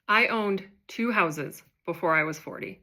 I owned two houses before I was 40.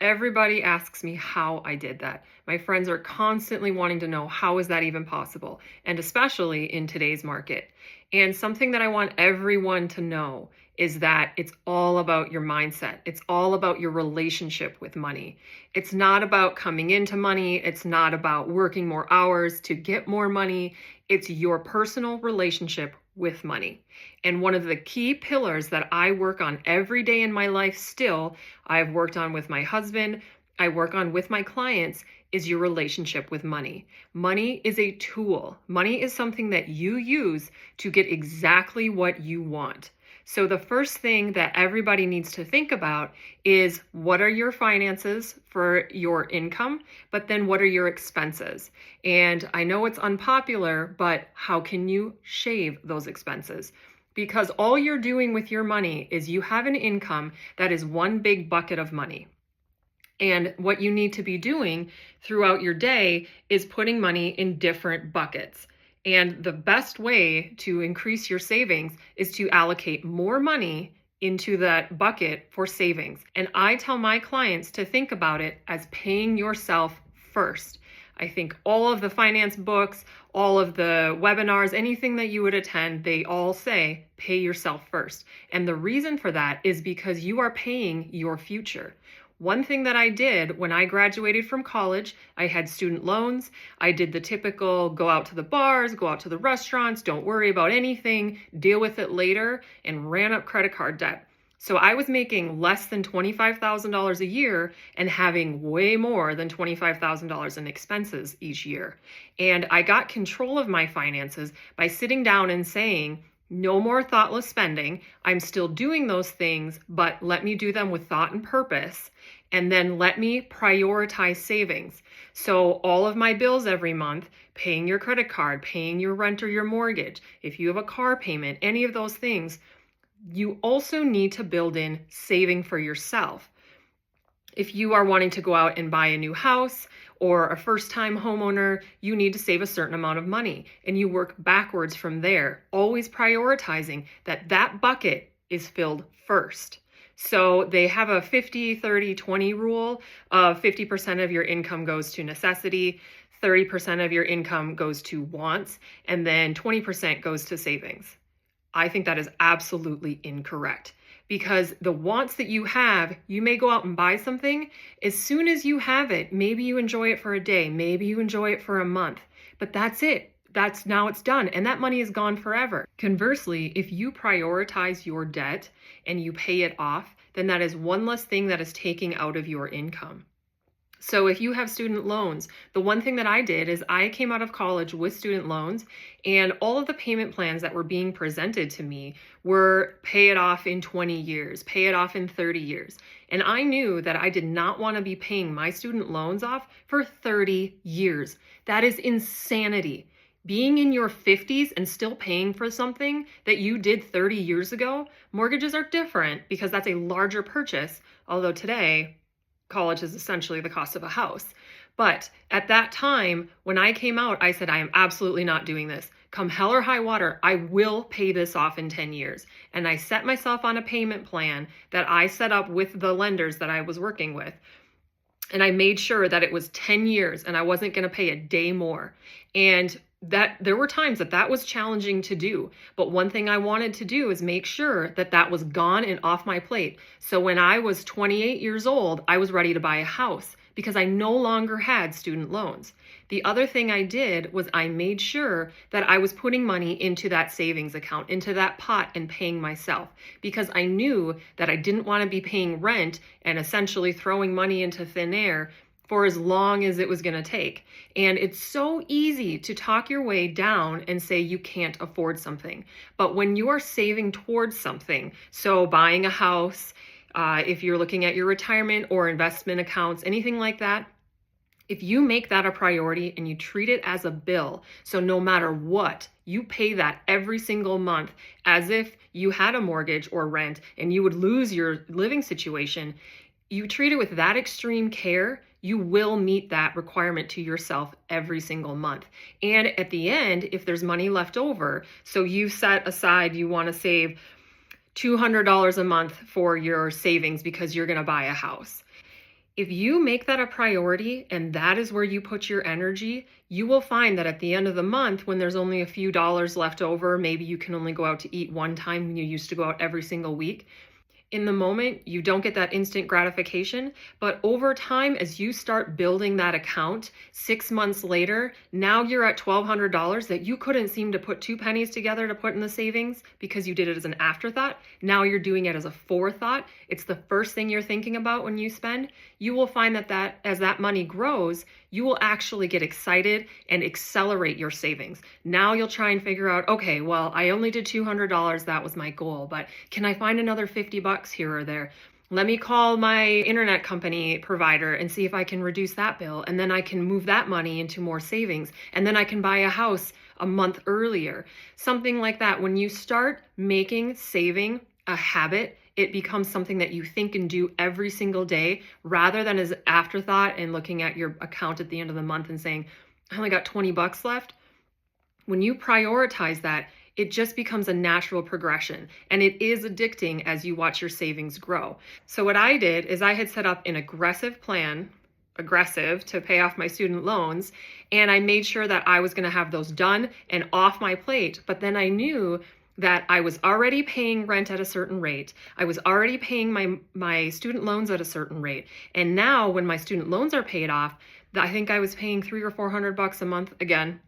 Everybody asks me how I did that. My friends are constantly wanting to know how is that even possible, and especially in today's market. And something that I want everyone to know is that it's all about your mindset. It's all about your relationship with money. It's not about coming into money. It's not about working more hours to get more money. It's your personal relationship with money. And one of the key pillars that I work on every day in my life still, I've worked on with my husband, I work on with my clients, is your relationship with money. Money is a tool. Money is something that you use to get exactly what you want. So the first thing that everybody needs to think about is what are your finances for your income, but then what are your expenses? And I know it's unpopular, but how can you shave those expenses? Because all you're doing with your money is you have an income that is one big bucket of money. And what you need to be doing throughout your day is putting money in different buckets. And the best way to increase your savings is to allocate more money into that bucket for savings. And I tell my clients to think about it as paying yourself first. I think all of the finance books, all of the webinars, anything that you would attend, they all say pay yourself first. And the reason for that is because you are paying your future. One thing that I did when I graduated from college, I had student loans. I did the typical go out to the bars, go out to the restaurants, don't worry about anything, deal with it later, and ran up credit card debt. So I was making less than $25,000 a year and having way more than $25,000 in expenses each year. And I got control of my finances by sitting down and saying, no more thoughtless spending. I'm still doing those things, but let me do them with thought and purpose. And then let me prioritize savings. So all of my bills every month, paying your credit card, paying your rent or your mortgage, if you have a car payment, any of those things, you also need to build in saving for yourself. If you are wanting to go out and buy a new house or a first-time homeowner, you need to save a certain amount of money and you work backwards from there, always prioritizing that that bucket is filled first. So they have a 50, 30, 20 rule of 50% of your income goes to necessity, 30% of your income goes to wants, and then 20% goes to savings. I think that is absolutely incorrect. Because the wants that you have, you may go out and buy something. As soon as you have it, maybe you enjoy it for a day, maybe you enjoy it for a month, but that's it. Now it's done, and that money is gone forever. Conversely, if you prioritize your debt and you pay it off, then that is one less thing that is taking out of your income. So if you have student loans, the one thing that I did is I came out of college with student loans, and all of the payment plans that were being presented to me were pay it off in 20 years, pay it off in 30 years. And I knew that I did not want to be paying my student loans off for 30 years. That is insanity. Being in your 50s and still paying for something that you did 30 years ago, mortgages are different because that's a larger purchase, although today, college is essentially the cost of a house. But at that time, when I came out, I said, I am absolutely not doing this. Come hell or high water, I will pay this off in 10 years. And I set myself on a payment plan that I set up with the lenders that I was working with. And I made sure that it was 10 years and I wasn't going to pay a day more. And that there were times that was challenging to do. But one thing I wanted to do is make sure that was gone and off my plate. So when I was 28 years old, I was ready to buy a house because I no longer had student loans. The other thing I did was I made sure that I was putting money into that savings account, into that pot, and paying myself, because I knew that I didn't want to be paying rent and essentially throwing money into thin air for as long as it was going to take. And it's so easy to talk your way down and say you can't afford something. But when you are saving towards something, so buying a house, if you're looking at your retirement or investment accounts, anything like that, if you make that a priority and you treat it as a bill, so no matter what, you pay that every single month as if you had a mortgage or rent and you would lose your living situation, you treat it with that extreme care, you will meet that requirement to yourself every single month. And at the end, if there's money left over, so you set aside, you want to save $200 a month for your savings because you're going to buy a house. If you make that a priority and that is where you put your energy, you will find that at the end of the month, when there's only a few dollars left over, maybe you can only go out to eat one time when you used to go out every single week. In the moment, you don't get that instant gratification, but over time, as you start building that account, 6 months later, now you're at $1,200 that you couldn't seem to put two pennies together to put in the savings because you did it as an afterthought. Now you're doing it as a forethought. It's the first thing you're thinking about when you spend. You will find that as that money grows, you will actually get excited and accelerate your savings. Now you'll try and figure out, okay, well, I only did $200. That was my goal, but can I find another $50 here or there? Let me call my internet company provider and see if I can reduce that bill. And then I can move that money into more savings. And then I can buy a house a month earlier. Something like that. When you start making saving a habit, it becomes something that you think and do every single day rather than as afterthought and looking at your account at the end of the month and saying, I only got $20 left. When you prioritize that, it just becomes a natural progression, and it is addicting as you watch your savings grow. So what I did is I had set up an aggressive plan, aggressive to pay off my student loans, and I made sure that I was going to have those done and off my plate. But then I knew that I was already paying rent at a certain rate. I was already paying my student loans at a certain rate. And now when my student loans are paid off, I think I was paying $300 or $400 a month. Again,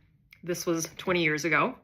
this was 20 years ago.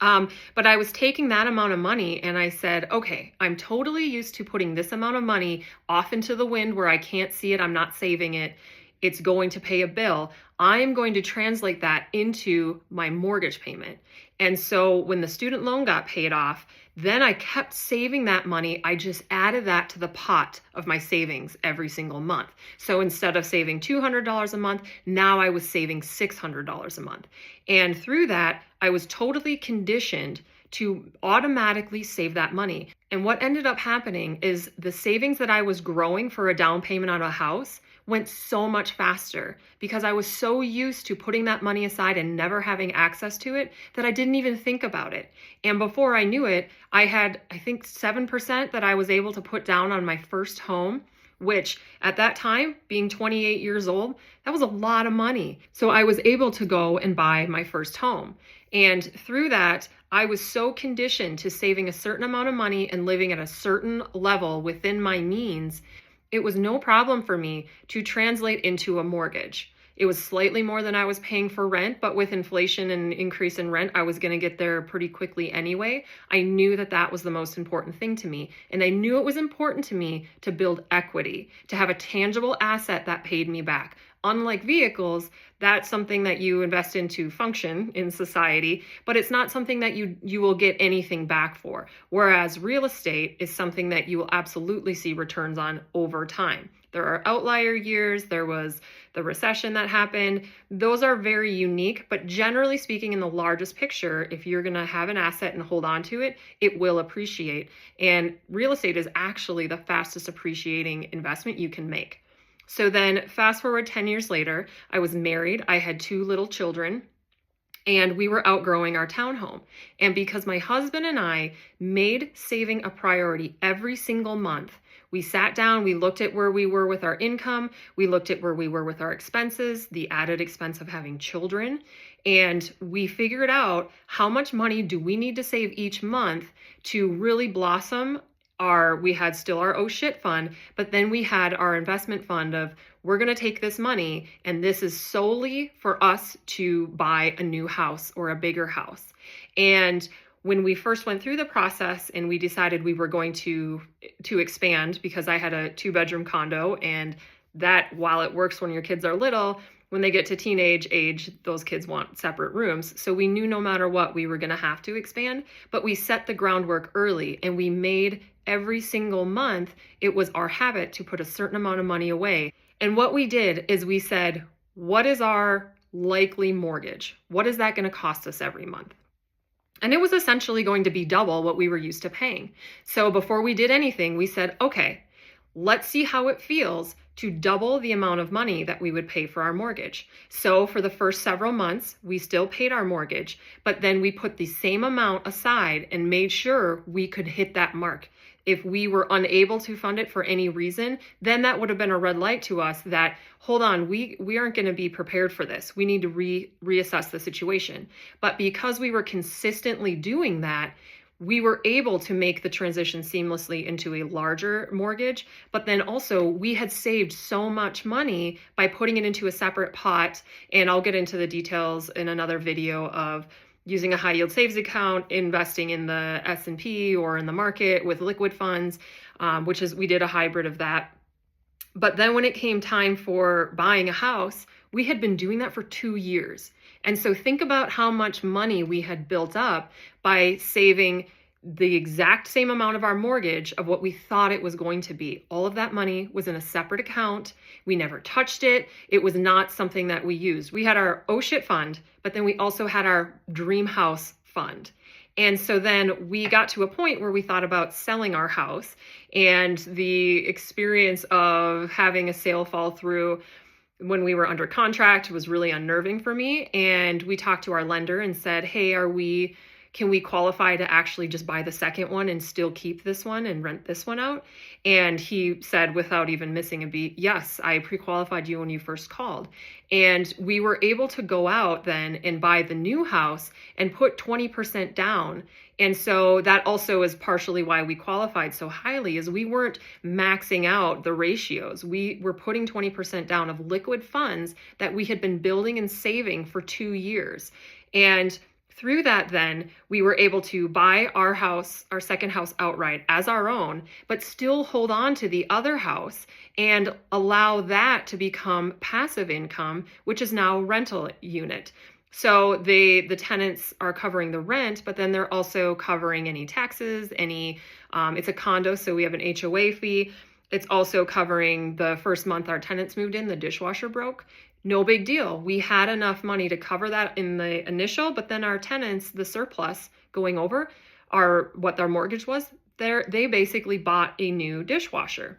But I was taking that amount of money and I said, okay, I'm totally used to putting this amount of money off into the wind where I can't see it. I'm not saving it. It's going to pay a bill. I'm going to translate that into my mortgage payment. And so when the student loan got paid off, then I kept saving that money. I just added that to the pot of my savings every single month. So instead of saving $200 a month, now I was saving $600 a month. And through that, I was totally conditioned to automatically save that money. And what ended up happening is the savings that I was growing for a down payment on a house went so much faster because I was so used to putting that money aside and never having access to it that I didn't even think about it. And before I knew it, I had, I think, 7% that I was able to put down on my first home, which at that time, being 28 years old, that was a lot of money. So I was able to go and buy my first home. And through that, I was so conditioned to saving a certain amount of money and living at a certain level within my means. It was no problem for me to translate into a mortgage. It was slightly more than I was paying for rent, but with inflation and increase in rent, I was going to get there pretty quickly anyway. I knew that that was the most important thing to me. And I knew it was important to me to build equity, to have a tangible asset that paid me back. Unlike vehicles, that's something that you invest in to function in society, but it's not something that you will get anything back for. Whereas real estate is something that you will absolutely see returns on over time. There are outlier years. There was the recession that happened. Those are very unique, but generally speaking, in the largest picture, if you're going to have an asset and hold on to it, it will appreciate. And real estate is actually the fastest appreciating investment you can make. So then fast forward 10 years later, I was married. I had 2 little children. And we were outgrowing our townhome. And because my husband and I made saving a priority every single month, we sat down, we looked at where we were with our income, we looked at where we were with our expenses, the added expense of having children, and we figured out how much money do we need to save each month to really blossom we had still our oh shit fund, but then we had our investment fund of, we're going to take this money and this is solely for us to buy a new house or a bigger house. And when we first went through the process and we decided we were going to expand, because I had a 2-bedroom condo, and that, while it works when your kids are little, when they get to teenage age, those kids want separate rooms. So we knew no matter what, we were going to have to expand, but we set the groundwork early and we made every single month, it was our habit to put a certain amount of money away. And what we did is we said, what is our likely mortgage? What is that going to cost us every month? And it was essentially going to be double what we were used to paying. So before we did anything, we said, okay, Let's see how it feels to double the amount of money that we would pay for our mortgage. So for the first several months, we still paid our mortgage, but then we put the same amount aside and made sure we could hit that mark. If we were unable to fund it for any reason, then that would have been a red light to us that, hold on, we aren't going to be prepared for this. We need to reassess the situation. But because we were consistently doing that, we were able to make the transition seamlessly into a larger mortgage, but then also we had saved so much money by putting it into a separate pot. And I'll get into the details in another video of using a high yield savings account, investing in the S&P or in the market with liquid funds, which is, we did a hybrid of that. But then when it came time for buying a house, we had been doing that for 2 years. And so think about how much money we had built up by saving the exact same amount of our mortgage of what we thought it was going to be. All of that money was in a separate account. We never touched it. It was not something that we used. We had our oh shit fund, but then we also had our dream house fund. And so then we got to a point where we thought about selling our house, and the experience of having a sale fall through when we were under contract was really unnerving for me. And we talked to our lender and said, hey, can we qualify to actually just buy the second one and still keep this one and rent this one out? And he said, without even missing a beat, yes, I pre-qualified you when you first called. And we were able to go out then and buy the new house and put 20% down. And so that also is partially why we qualified so highly, is we weren't maxing out the ratios. We were putting 20% down of liquid funds that we had been building and saving for 2 years. And through that, then we were able to buy our house, our second house outright as our own, but still hold on to the other house and allow that to become passive income, which is now a rental unit. So the tenants are covering the rent, but then they're also covering any taxes, it's a condo, so we have an HOA fee. It's also covering the first month our tenants moved in, the dishwasher broke. No big deal. We had enough money to cover that in the initial, but then our tenants, the surplus going over what their mortgage was, they basically bought a new dishwasher.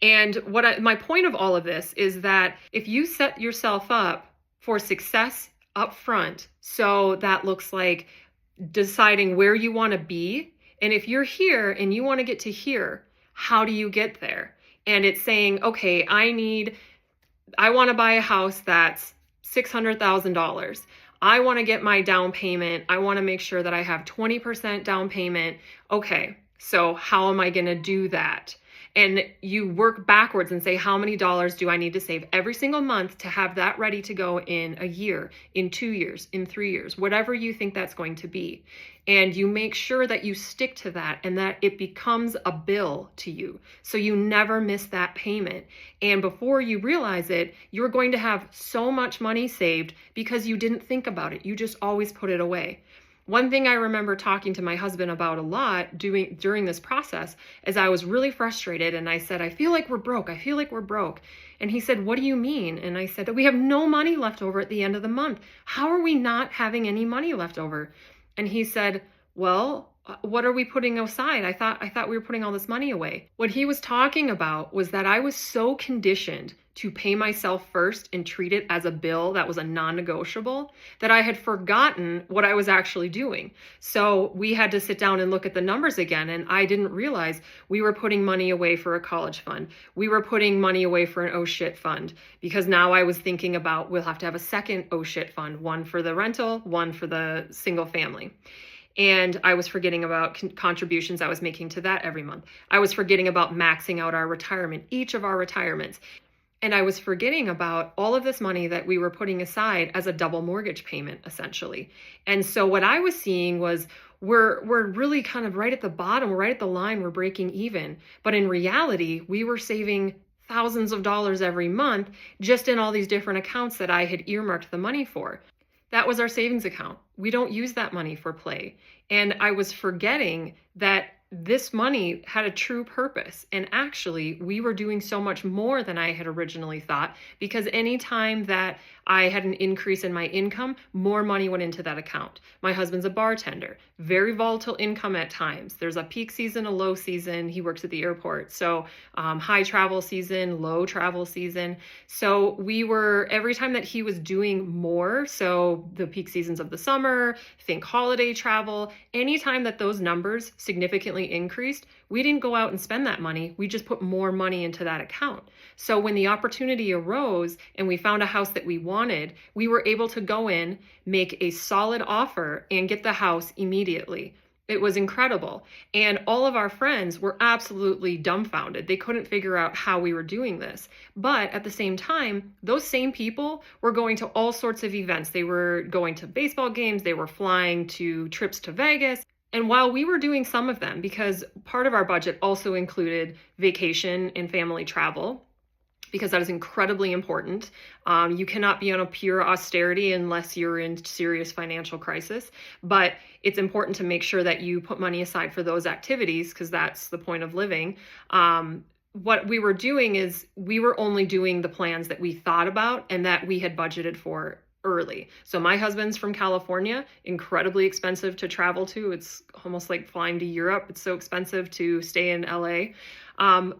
And my point of all of this is that if you set yourself up for success up front, so that looks like deciding where you want to be. And if you're here and you want to get to here, how do you get there? And it's saying, okay, I want to buy a house that's $600,000. I want to get my down payment. I want to make sure that I have 20% down payment. Okay, so how am I going to do that? And you work backwards and say, how many dollars do I need to save every single month to have that ready to go in a year, in 2 years, in 3 years, whatever you think that's going to be. And you make sure that you stick to that and that it becomes a bill to you. So you never miss that payment. And before you realize it, you're going to have so much money saved because you didn't think about it. You just always put it away. One thing I remember talking to my husband about a lot during this process is I was really frustrated, and I said, I feel like we're broke. I feel like we're broke. And he said, what do you mean? And I said, that we have no money left over at the end of the month. How are we not having any money left over? And he said, well, what are we putting aside? I thought we were putting all this money away. What he was talking about was that I was so conditioned to pay myself first and treat it as a bill that was a non-negotiable that I had forgotten what I was actually doing. So we had to sit down and look at the numbers again. And I didn't realize we were putting money away for a college fund. We were putting money away for an oh shit fund, because now I was thinking about, we'll have to have a second oh shit fund, one for the rental, one for the single family. And I was forgetting about contributions I was making to that every month. I was forgetting about maxing out our retirement, each of our retirements. And I was forgetting about all of this money that we were putting aside as a double mortgage payment, essentially. And so what I was seeing was we're really kind of right at the bottom, we're right at the line, we're breaking even. But in reality, we were saving thousands of dollars every month just in all these different accounts that I had earmarked the money for. That was our savings account. We don't use that money for play. And I was forgetting that this money had a true purpose. And actually, we were doing so much more than I had originally thought, because anytime that I had an increase in my income, more money went into that account. My husband's a bartender, very volatile income at times. There's a peak season, a low season. He works at the airport. So high travel season, low travel season. So we were, every time that he was doing more, so the peak seasons of the summer, think holiday travel, anytime that those numbers significantly increased, we didn't go out and spend that money. We just put more money into that account. So when the opportunity arose and we found a house that we wanted, we were able to go in, make a solid offer, and get the house immediately. It was incredible. And all of our friends were absolutely dumbfounded. They couldn't figure out how we were doing this. But at the same time, those same people were going to all sorts of events. They were going to baseball games, they were flying to trips to Vegas. And while we were doing some of them, because part of our budget also included vacation and family travel, because that is incredibly important. You cannot be on a pure austerity unless you're in serious financial crisis. But it's important to make sure that you put money aside for those activities, because that's the point of living. What we were doing is we were only doing the plans that we thought about and that we had budgeted for early. So my husband's from California, incredibly expensive to travel to. It's almost like flying to Europe. It's so expensive to stay in LA.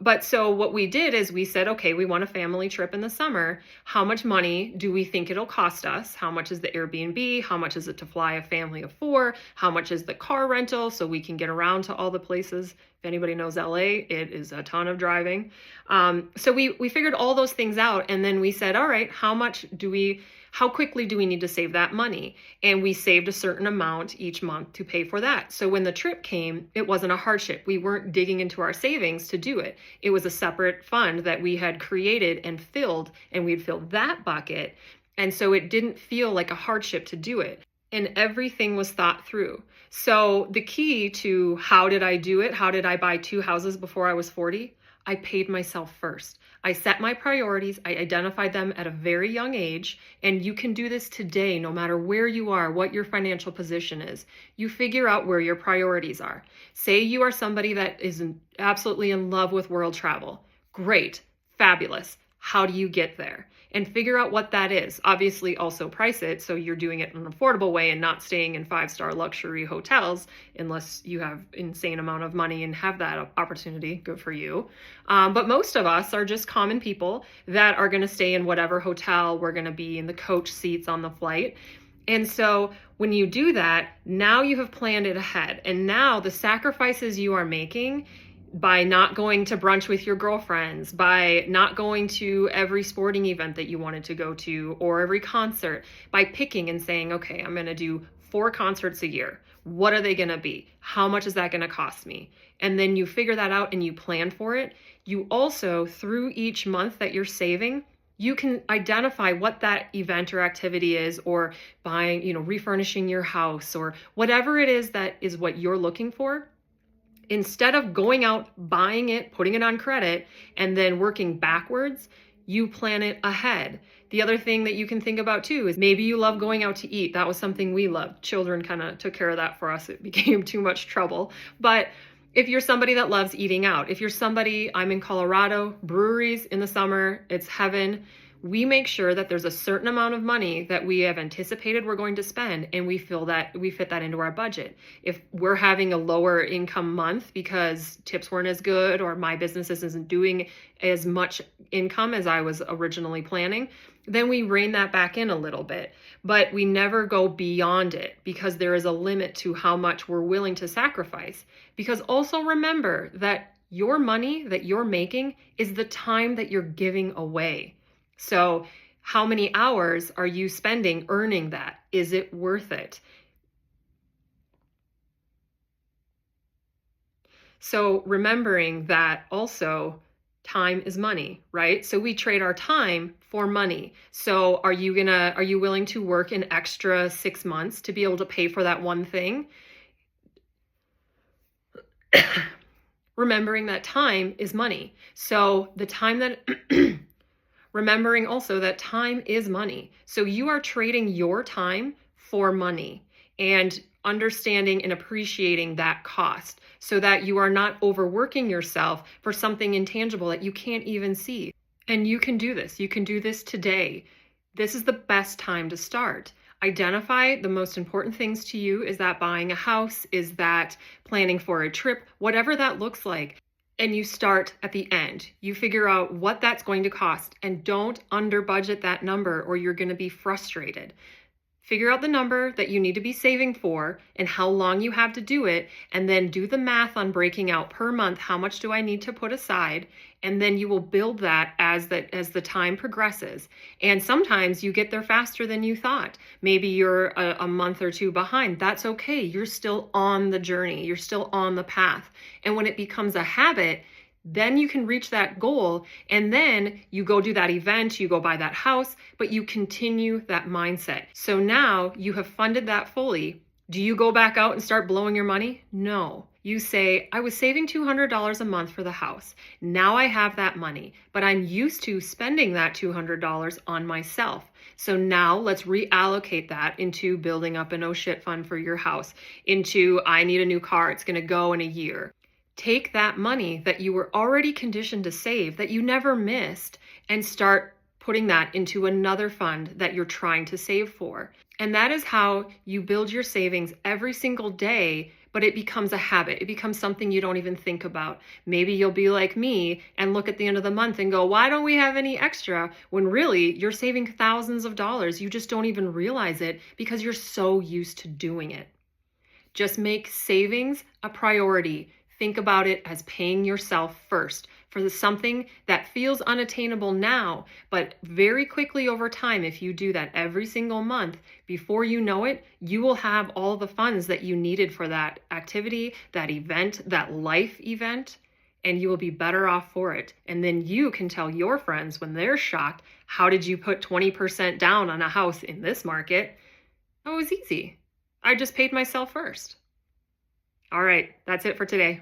But so what we did is we said, okay, we want a family trip in the summer. How much money do we think it'll cost us? How much is the Airbnb? How much is it to fly a family of 4? How much is the car rental so we can get around to all the places? If anybody knows LA, it is a ton of driving. So we figured all those things out, and then we said, all right, how quickly do we need to save that money? And we saved a certain amount each month to pay for that. So when the trip came, it wasn't a hardship. We weren't digging into our savings to do it. It was a separate fund that we had created and filled, and we'd filled that bucket. And so it didn't feel like a hardship to do it. And everything was thought through. So the key to how did I do it? How did I buy 2 houses before I was 40? I paid myself first. I set my priorities. I identified them at a very young age. And you can do this today, no matter where you are, what your financial position is. You figure out where your priorities are. Say you are somebody that is absolutely in love with world travel. Great, fabulous. How do you get there? And figure out what that is. Obviously, also price it so you're doing it in an affordable way and not staying in 5-star luxury hotels unless you have insane amount of money and have that opportunity. Good for you. But most of us are just common people that are going to stay in whatever hotel. We're going to be in the coach seats on the flight. And so when you do that, now you have planned it ahead. And now the sacrifices you are making by not going to brunch with your girlfriends, by not going to every sporting event that you wanted to go to, or every concert, by picking and saying, okay, I'm going to do 4 concerts a year. What are they going to be? How much is that going to cost me? And then you figure that out and you plan for it. You also, through each month that you're saving, you can identify what that event or activity is, or buying, refurnishing your house, or whatever it is that is what you're looking for. Instead of going out, buying it, putting it on credit, and then working backwards, you plan it ahead. The other thing that you can think about too is maybe you love going out to eat. That was something we loved. Children kind of took care of that for us. It became too much trouble. But if you're somebody that loves eating out, if you're somebody, I'm in Colorado, breweries in the summer, it's heaven. We make sure that there's a certain amount of money that we have anticipated we're going to spend, and we fit that into our budget. If we're having a lower income month because tips weren't as good, or my business isn't doing as much income as I was originally planning, then we rein that back in a little bit. But we never go beyond it, because there is a limit to how much we're willing to sacrifice. Because also remember that your money that you're making is the time that you're giving away. So how many hours are you spending earning that? Is it worth it? So remembering that also time is money, right? So we trade our time for money. So are you willing to work an extra 6 months to be able to pay for that one thing? Remembering that time is money. So the time that remembering also that time is money. So you are trading your time for money. And understanding and appreciating that cost so that you are not overworking yourself for something intangible that you can't even see. And you can do this. You can do this today. This is the best time to start. Identify the most important things to you. Is that buying a house? Is that planning for a trip? Whatever that looks like. And you start at the end. You figure out what that's going to cost and don't under budget that number or you're going to be frustrated. Figure out the number that you need to be saving for and how long you have to do it, and then do the math on breaking out per month, how much do I need to put aside, and then you will build that as the time progresses. And sometimes you get there faster than you thought. Maybe you're a month or two behind. That's okay. You're still on the journey. You're still on the path. And when it becomes a habit, then you can reach that goal, and then you go do that event, you go buy that house, but you continue that mindset. So now you have funded that fully. Do you go back out and start blowing your money? No. You say, I was saving $200 a month for the house. Now I have that money, but I'm used to spending that $200 on myself. So now let's reallocate that into building up an oh shit fund for your house, into I need a new car, it's going to go in a year. Take that money that you were already conditioned to save, that you never missed, and start putting that into another fund that you're trying to save for. And that is how you build your savings every single day, but it becomes a habit. It becomes something you don't even think about. Maybe you'll be like me and look at the end of the month and go, why don't we have any extra? When really you're saving thousands of dollars. You just don't even realize it because you're so used to doing it. Just make savings a priority. Think about it as paying yourself first for something that feels unattainable now, but very quickly over time, if you do that every single month, before you know it, you will have all the funds that you needed for that activity, that event, that life event, and you will be better off for it. And then you can tell your friends when they're shocked, how did you put 20% down on a house in this market? Oh, it was easy. I just paid myself first. All right, that's it for today.